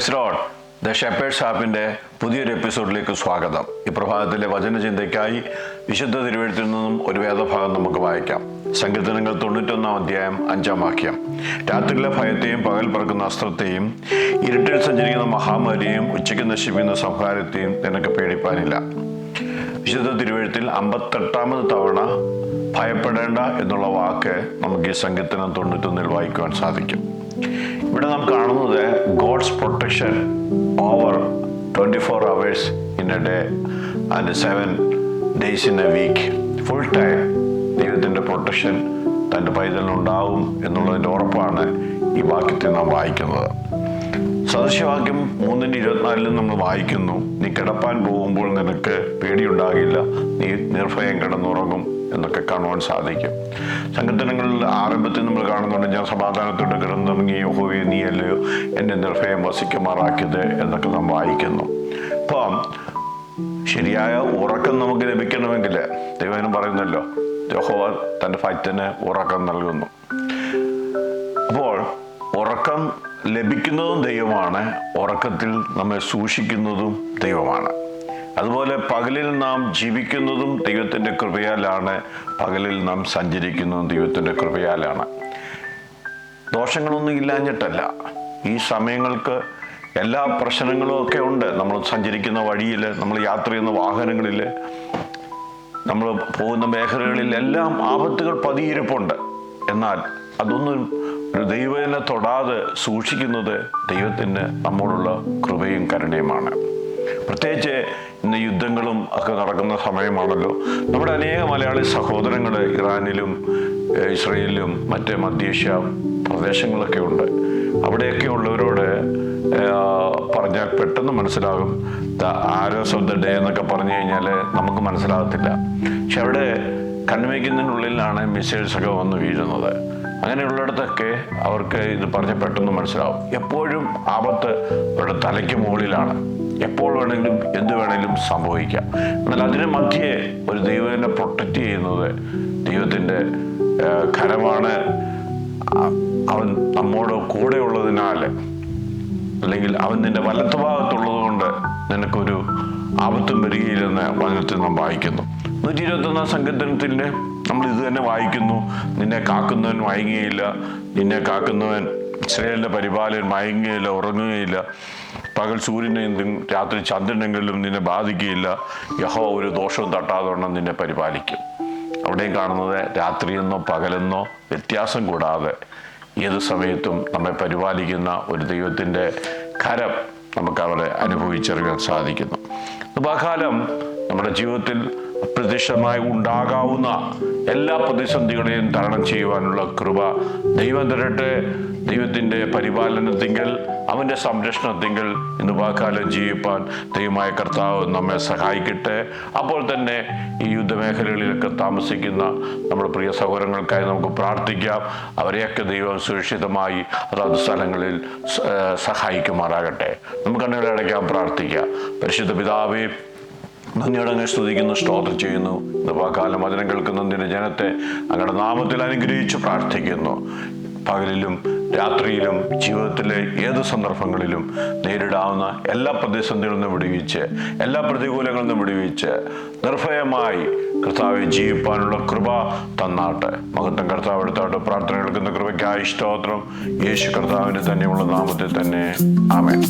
Praise Lord. The shepherds ആപ്പിൻ്റെ പുതിയൊരു എപ്പിസോഡിലേക്ക് സ്വാഗതം. ഈ പ്രഭാതത്തിലെ വചനചിന്തയ്ക്കായി വിശുദ്ധ തിരുവെഴുത്തിൽ നിന്നും ഒരു വേദഭാഗം നമുക്ക് വായിക്കാം. സങ്കീർത്തനങ്ങൾ 91 അധ്യായം 5 വാക്യം. രാത്രിയിലെ ഭയത്തെയും പകൽ പറക്കുന്ന അസ്ത്രത്തെയും ഇരുട്ടിൽ സഞ്ചരിക്കുന്ന മഹാമാരിയെയും ഉച്ചയ്ക്ക് നശിപ്പിക്കുന്ന സംഹാരത്തെയും നിനക്ക് പേടിപ്പാനില്ല. വിശുദ്ധ തിരുവെഴുത്തിൽ 58ാമത് തവണ ഭയപ്പെടേണ്ട എന്നുള്ള വാക്ക് നമുക്ക് ഈ സങ്കീർത്തനം 91 വായിക്കുവാൻ സാധിക്കും. ഇവിടെ നാം കാണുന്നത് God's protection over 24 hours in a day and 7 days in a week. Full time ദൈവത്തിൻ്റെ പ്രൊട്ടക്ഷൻ തൻ്റെ പൈതലിനുണ്ടാവും എന്നുള്ളതിൻ്റെ ഉറപ്പാണ് ഈ വാക്യത്തിൽ നാം വായിക്കുന്നത്. സദൃശവാക്യം 3:24 നമ്മൾ വായിക്കുന്നു, നീ കിടപ്പാൻ പോകുമ്പോൾ നിനക്ക് പേടിയുണ്ടാകില്ല, നീ നിർഭയം കിടന്നുറങ്ങും എന്നൊക്കെ കാണുവാൻ സാധിക്കും. സങ്കീർത്തനങ്ങളിൽ ആരംഭത്തിൽ നമ്മൾ കാണുന്നുണ്ട്, ഞാൻ സമാധാനത്തോടെ കിടന്നുറങ്ങി, യഹോവേ നീയല്ലയോ എന്നെ നിർഭയം വസിക്കുമാറാക്കിയത് എന്നൊക്കെ നാം വായിക്കുന്നു. അപ്പം ശരിയായ ഉറക്കം നമുക്ക് ലഭിക്കണമെങ്കിൽ ദൈവം പറയുന്നല്ലോ, യഹോവ തൻ്റെ ഭക്തന് ഉറക്കം നൽകുന്നു. അപ്പോൾ ഉറക്കം ലഭിക്കുന്നതും ദൈവമാണ്, ഉറക്കത്തിൽ നമ്മെ സൂക്ഷിക്കുന്നതും ദൈവമാണ്. അതുപോലെ പകലിൽ നാം ജീവിക്കുന്നതും ദൈവത്തിൻ്റെ കൃപയാലാണ്, പകലിൽ നാം സഞ്ചരിക്കുന്നതും ദൈവത്തിൻ്റെ കൃപയാലാണ്. ദോഷങ്ങളൊന്നും ഇല്ലാഞ്ഞിട്ടല്ല. ഈ സമയങ്ങൾക്ക് എല്ലാ പ്രശ്നങ്ങളും ഒക്കെ ഉണ്ട്. നമ്മൾ സഞ്ചരിക്കുന്ന വഴിയിൽ, നമ്മൾ യാത്ര ചെയ്യുന്ന വാഹനങ്ങളിൽ, നമ്മൾ പോകുന്ന മേഖലകളിൽ എല്ലാം ആപത്തുകൾ പതിയിരിപ്പുണ്ട്. എന്നാൽ അതൊന്നും ഒരു ദൈവത്തിനെ തൊടാതെ സൂക്ഷിക്കുന്നത് ദൈവത്തിന് നമ്മോടുള്ള കൃപയും കരുണയുമാണ്. പ്രത്യേകിച്ച് ഇന്ന് യുദ്ധങ്ങളും ഒക്കെ നടക്കുന്ന സമയമാണല്ലോ. നമ്മുടെ അനേക മലയാളി സഹോദരങ്ങൾ ഇറാനിലും ഇസ്രയേലിലും മറ്റ് മധ്യേഷ്യ പ്രദേശങ്ങളൊക്കെ ഉണ്ട്. അവിടെയൊക്കെ ഉള്ളവരോട് പറഞ്ഞാൽ പെട്ടെന്ന് മനസ്സിലാകും. The arrows of the day എന്നൊക്കെ പറഞ്ഞു കഴിഞ്ഞാൽ നമുക്ക് മനസ്സിലാകത്തില്ല. പക്ഷെ അവിടെ കൺവയ്ക്കുന്നതിനുള്ളിലാണ് മിസൈൽസൊക്കെ വന്ന് വീഴുന്നത്. അങ്ങനെയുള്ളിടത്തൊക്കെ അവർക്ക് ഇത് പറഞ്ഞ് പെട്ടെന്ന് മനസ്സിലാവും. എപ്പോഴും ആപത്ത് അവരുടെ തലയ്ക്ക് മുകളിലാണ്. എപ്പോൾ വേണമെങ്കിലും എന്ത് വേണമെങ്കിലും സംഭവിക്കാം. എന്നാൽ അതിന് മധ്യേ ഒരു ദൈവത്തിനെ പ്രൊട്ടക്റ്റ് ചെയ്യുന്നത് ദൈവത്തിൻ്റെ കരമാണ്. അവൻ നമ്മോട് കൂടെ ഉള്ളതിനാൽ, അല്ലെങ്കിൽ അവൻ നിന്റെ വലത്ത് ഭാഗത്തുള്ളത് കൊണ്ട് നിനക്കൊരു ആപത്തും വരികയില്ലെന്ന് വചനത്തിൽ നാം വായിക്കുന്നു. 121 സങ്കീർത്തനത്തിൻ്റെ നമ്മൾ ഇത് തന്നെ വായിക്കുന്നു, നിന്നെ കാക്കുന്നവൻ മയങ്ങുകയില്ല, നിന്നെ കാക്കുന്നവൻ ഇസ്രായേലിൻ്റെ പരിപാലകൻ മയങ്ങുകയില്ല, ഉറങ്ങുകയില്ല. പകൽ സൂര്യനെങ്കിലും രാത്രി ചന്ദ്രനെങ്കിലും നിന്നെ ബാധിക്കുകയില്ല. യഹോവ ഒരു ദോഷവും തട്ടാതെ നിന്നെ പരിപാലിക്കും. അവിടെയും കാണുന്നത് രാത്രിയെന്നോ പകലെന്നോ വ്യത്യാസം കൂടാതെ ഏത് സമയത്തും നമ്മെ പരിപാലിക്കുന്ന ഒരു ദൈവത്തിൻ്റെ കരം നമുക്ക് അവിടെ അനുഭവിച്ചറിയാൻ സാധിക്കുന്നു. പകൽക്കാലം നമ്മുടെ ജീവിതത്തിൽ അപ്രത്യക്ഷമായി ഉണ്ടാകാവുന്ന എല്ലാ പ്രതിസന്ധികളെയും തരണം ചെയ്യുവാനുള്ള കൃപ ദൈവം തരട്ടെ. ദൈവത്തിൻ്റെ പരിപാലനത്തിങ്കൽ, അവൻ്റെ സംരക്ഷണത്തിങ്കൽ ഇന്ന് പകൽക്കാലം ജീവിപ്പാൻ ദൈവമായ കർത്താവ് നമ്മെ സഹായിക്കട്ടെ. അപ്പോൾ തന്നെ ഈ യുദ്ധമേഖലകളിലൊക്കെ താമസിക്കുന്ന നമ്മുടെ പ്രിയ സഹോദരങ്ങൾക്കായി നമുക്ക് പ്രാർത്ഥിക്കാം. അവരെയൊക്കെ ദൈവം സുരക്ഷിതമായി അതാത് സ്ഥലങ്ങളിൽ സഹായിക്കുമാറാകട്ടെ. നമുക്ക് അങ്ങനെ അടയ്ക്കാൻ പ്രാർത്ഥിക്കാം. പരിശുദ്ധ പിതാവേ, നന്ദിയോടെ അങ്ങ് സ്തുതിക്കുന്നു, സ്തോത്രം ചെയ്യുന്നു. ഇന്ന് പകൽക്കാലം വചനം കേൾക്കുന്ന നിന്റെ ജനത്തെ അങ്ങയുടെ നാമത്തിൽ അനുഗ്രഹിച്ച് പ്രാർത്ഥിക്കുന്നു. പകലിലും രാത്രിയിലും ജീവിതത്തിലെ ഏത് സന്ദർഭങ്ങളിലും നേരിടാവുന്ന എല്ലാ പ്രതിസന്ധികളിൽ നിന്നും വിടുവിച്ച്, എല്ലാ പ്രതികൂലങ്ങളിൽ നിന്നും വിടുവിച്ച് നിർഭയമായി കർത്താവെ ജീവിപ്പാനുള്ള കൃപ തന്നാട്ടെ. മഹത്വം കർത്താവ് എടുത്താട്ട്. പ്രാർത്ഥന കേൾക്കുന്ന കൃപയ്ക്കായി സ്തോത്രം. യേശു കർത്താവിൻ്റെ തന്നെയുള്ള നാമത്തിൽ തന്നെ. ആമേൻ.